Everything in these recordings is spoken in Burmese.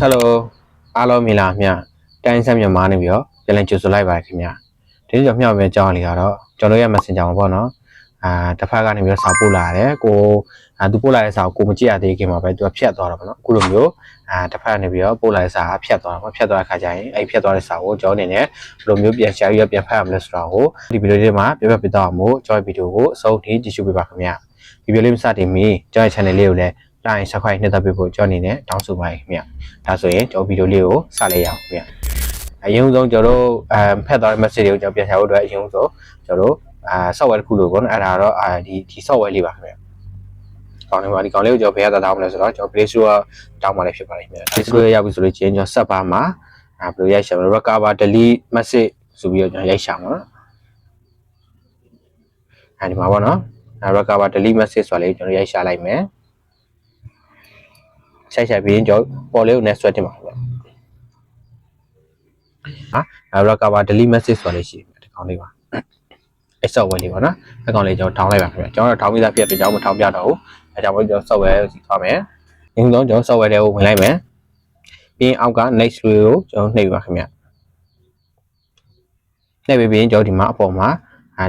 Hello, alo Mila Mia, Time Sam your money view, Jelen choose live by Kimia. This is your Mia Jolly Haro, Jolly Messenger Bono, the Pagan in your Sapula, go and Dupula is our Kumchia, they came up to a Piat or Kurumio, and the Panavio, Pula is a Piat or Piat Kajai, a Piat or Sao, John in it, Romeo be a cherry up your famous straw, the Bidama, Pepidamo, Joy Bidu, so he should be back Mia. If you live sat in me, Joy Channel Leo. တိုင်းစခွိုင်းနှစ်သက်ပေးဖို့ကြောင်းနေနဲ့တောင်းဆိုပါရခင်ဗျဒါဆိုရင်ကျွန်တော်ဗီဒီယိုလေးကိုစလိုက်ရအောင်ခင်ဗျအရင်ဆုံးကျွန်တော်တို့ဖက်သွားတဲ့ message တွေကိုကျွန်တော်ပြန်ချဖို့အတွက်အရင်ဆုံးကျွန်တော်တို့software တစ်ခုလို့ပေါ့နော်အဲ့ဒါတော့ဒီ software လေးပါခင်ဗျကောင်းနေပါဒီကောင်လေးကိုကျွန်တော်ဘယ်ရတာတောင်းမလဲဆိုတော့ကျွန်တော် Play Store တောင်းမှလည်းဖြစ်ပါလိမ့်မယ် Play Store ရောက်ပြီဆိုလို့ချင်းကျွန်တော် server မှာဘယ်လိုရိုက်ရှာမလဲ recover delete message ဆိုပြီးတော့ကျွန်တော်ရိုက်ရှာမှာနော်အဲဒီမှာပေါ့နော် recover delete message ဆိုတာလေးကျွန်တော်ရိုက်ရှာလိုက်မယ်ဆိုင်ဆိုင်ပြီးရင်ကျွန်တော်ပေါ်လေးကို next ဆွဲတင်ပါခင်ဗျrecover delete message ဆိုတာလေးရှိတယ်ဒီကောင်လေးပါအဲ့ software လေးပေါ့နော်အဲ့ကောင်လေးကျွန်တော်ထောင်းလိုက်ပါခင်ဗျကျွန်တော်ထောင်းပြီးသားဖြစ်တဲ့ကြောင့်မထောင်းပြတော့ဘူးအဲ့ကြောင့်ကျွန်တော် software ကိုစီထားမယ်အရင်ဆုံးကျွန်တော် software တွေကိုဝင်လိုက်မယ်ပြီးရင်အောက်က next ကိုကျွန်တော်နှိပ်ပါခင်ဗျနှိပ်ပြီးရင်ကျွန်တော်ဒီမှာအပေါ်မှာ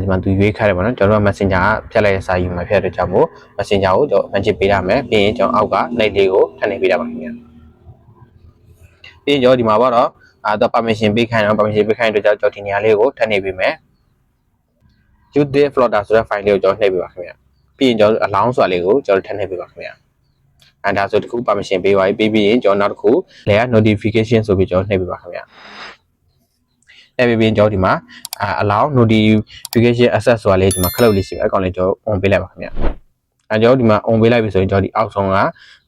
ဒီမှာသူရွေးခိုင်းတယ်ပေါ့နော်ကျွန်တော်တို့ Messenger ကဖြတ်လိုက်တဲ့စာယူမှာဖြတ်တဲ့ကြောင့်မို့ Messenger ကိုကျွန်တော် message ပေးရမယ်ပြီးရင်ကျွန်တော်အောက်က link လေးကိုထပ်နေပေးရပါခင်ဗျပြီးရင်ကျွန်တော်ဒီမှာပေါ့နော်တော့ permission ပေးခိုင်းတော့ permission ပေးခိုင်းတဲ့ကြောင့်ကျွန်တော်ဒီနေရာလေးကိုထပ်နေပေးမယ် Util Floater ဆိုတဲ့ file လေးကိုကျွန်တော်နှိပ်ပေးပါခင်ဗျပြီးရင်ကျွန်တော် allow ဆိုတာလေးကိုကျွန်တော်ထပ်နှိပ်ပေးပါခင်ဗျအဲ့ဒါဆိုတခု permission ပေးပါပြီးရင်ကျွန်တော်နောက်တစ်ခု layer notification ဆိုပြီးကျွန်တော်နှိပ်ပေးပါခင်ဗျအဲ့ပြီးရင်ကျွန်တော်ဒီမှာ allow notification access ဆိုတာလေးဒီမှာခလုတ်လေးရှိတယ်အကောင်လေးကျွန်တော် on ပေးလိုက်ပါခင်ဗျအဲ့ကျွန်တော်ဒီမှာ on ပေးလိုက်ပြီဆိုရင်ကျွန်တော်ဒီအောက်ဆုံးက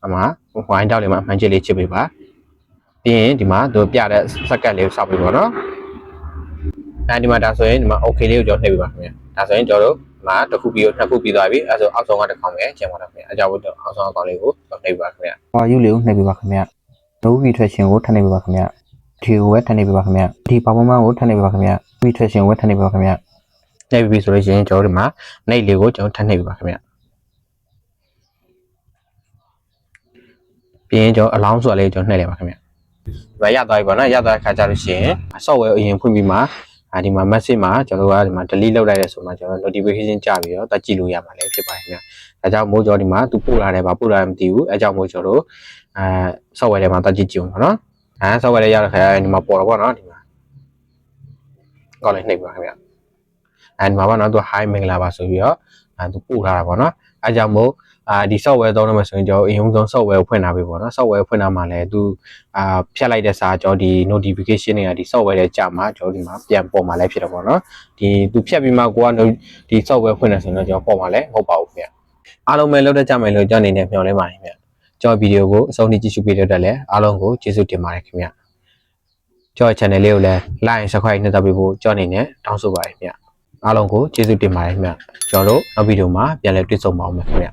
အမှာ wine တောက်လေးမှာအမှန်ချစ်လေးချစ်ပေးပါပြီးရင်ဒီမှာသူပြတဲ့စက္ကန့်လေးကိုစောက်ပေးပါတော့အဲ့ဒီမှာဒါဆိုရင်ဒီမှာ okay လေးကိုကျွန်တော်နှိပ်ပေးပါခင်ဗျဒါဆိုရင်ကျွန်တော်တို့ဒီမှာတစ်ခုပြီးတော့နှစ်ခုပြီးသွားပြီအဲ့ဆိုအောက်ဆုံးကတစ်ခေါက်ပဲကျန်ပါတော့ခင်ဗျအကြောင်းကိုအောက်ဆုံးအကောင်လေးကိုကျွန်တော်နှိပ်ပေးပါခင်ဗျဟော you လေးကိုနှိပ်ပေးပါခင်ဗျ notification ကိုထပ်နှိပ်ပေးပါခင်ဗျဒီကိုဝက်ထပ်နေပြပါခင်ဗျဒီ performance ကိုထပ်နေပြပါခင်ဗျ nutrition ဝက်ထပ်နေပြပါခင်ဗျနှိပ်ပြီးဆိုလို့ရှိရင်ကျွန်တော်ဒီမှာနှိပ်လေးကိုကျွန်တော်ထပ်နှိပ်ပြပါခင်ဗျပြီးရင်ကျွန်တော် allow ဆိုတာလေးကျွန်တော်နှိပ်လိုက်ပါခင်ဗျဒါရသွားပြီပေါ့နော်ရသွားတဲ့ခါကျလို့ရှိရင် software အရင်ဖွင့်ပြီးမှဒီမှာ message မှာကျွန်တော်ကဒီမှာ delete လုပ်လိုက်တဲ့ဆိုမှကျွန်တော် notification ကြပြီးတော့တက်ကြည့်လို့ရမှာလည်းဖြစ်ပါတယ်ခင်ဗျဒါကြောင့်မို့ကျွန်တော်ဒီမှာသူပို့လာတယ်ဗာပို့လာတယ်မသိဘူးအဲကြောင့်မို့ကျွန်တော်တို့software ထဲမှာတက်ကြည့်ကြည့်အောင်နော်ဆောက်ဝယ်ရရတဲ့ခါဒီမှာပေါ်တော့ပေါ့နော်ဒီမှာကောက်လိုက်နှိပ်ပါခင်ဗျဒီမှာပေါ့နော်သူ hi မင်္ဂလာပါဆိုပြီးတော့သူပို့ထားတာပေါ့နော်အဲကြောင့်မို့ဒီ software သုံးရမယ်ဆိုရင်ကျွန်တော်အရင်ဆုံး software ကိုဖွင့်ထားပြီပေါ့နော် software ဖွင့်ထားမှလည်းသူဖြတ်လိုက်တဲ့စာကျွန်တော်ဒီ notification တွေကဒီ software ထဲကြာမှကျွန်တော်ဒီမှာပြန်ပေါ်မှာလည်းဖြစ်တော့ပေါ့နော်ဒီသူဖြတ်ပြီးမှကိုကဒီ software ဖွင့်နေဆိုရင်တော့ကျွန်တော်ပေါ်မှာလည်းမဟုတ်ပါဘူးခင်ဗျအားလုံးပဲလောက်တဲ့ကြမယ်လို့ကျွန်တော်အနေနဲ့မျှော်လင့်ပါတယ်ခင်ဗျကျွန်တော်ဗီဒီယိုကိုအဆုံးထိကြည့်ရှုပေးတဲ့အတွက်လည်းအားလုံးကိုကျေးဇူးတင်ပါတယ်ခင်ဗျကျွန်တော် channel လေးကိုလည်း like subscribe နှိပ်ပေးဖို့ကျွန်တော်အနေနဲ့တောင်းဆိုပါတယ်ခင်ဗျအားလုံးကိုကျေးဇူးတင်ပါတယ်ခင်ဗျကျွန်တော်တို့နောက်ဗီဒီယိုမှာပြန်လည်တွေ့ဆုံပါအောင်ခင်ဗျ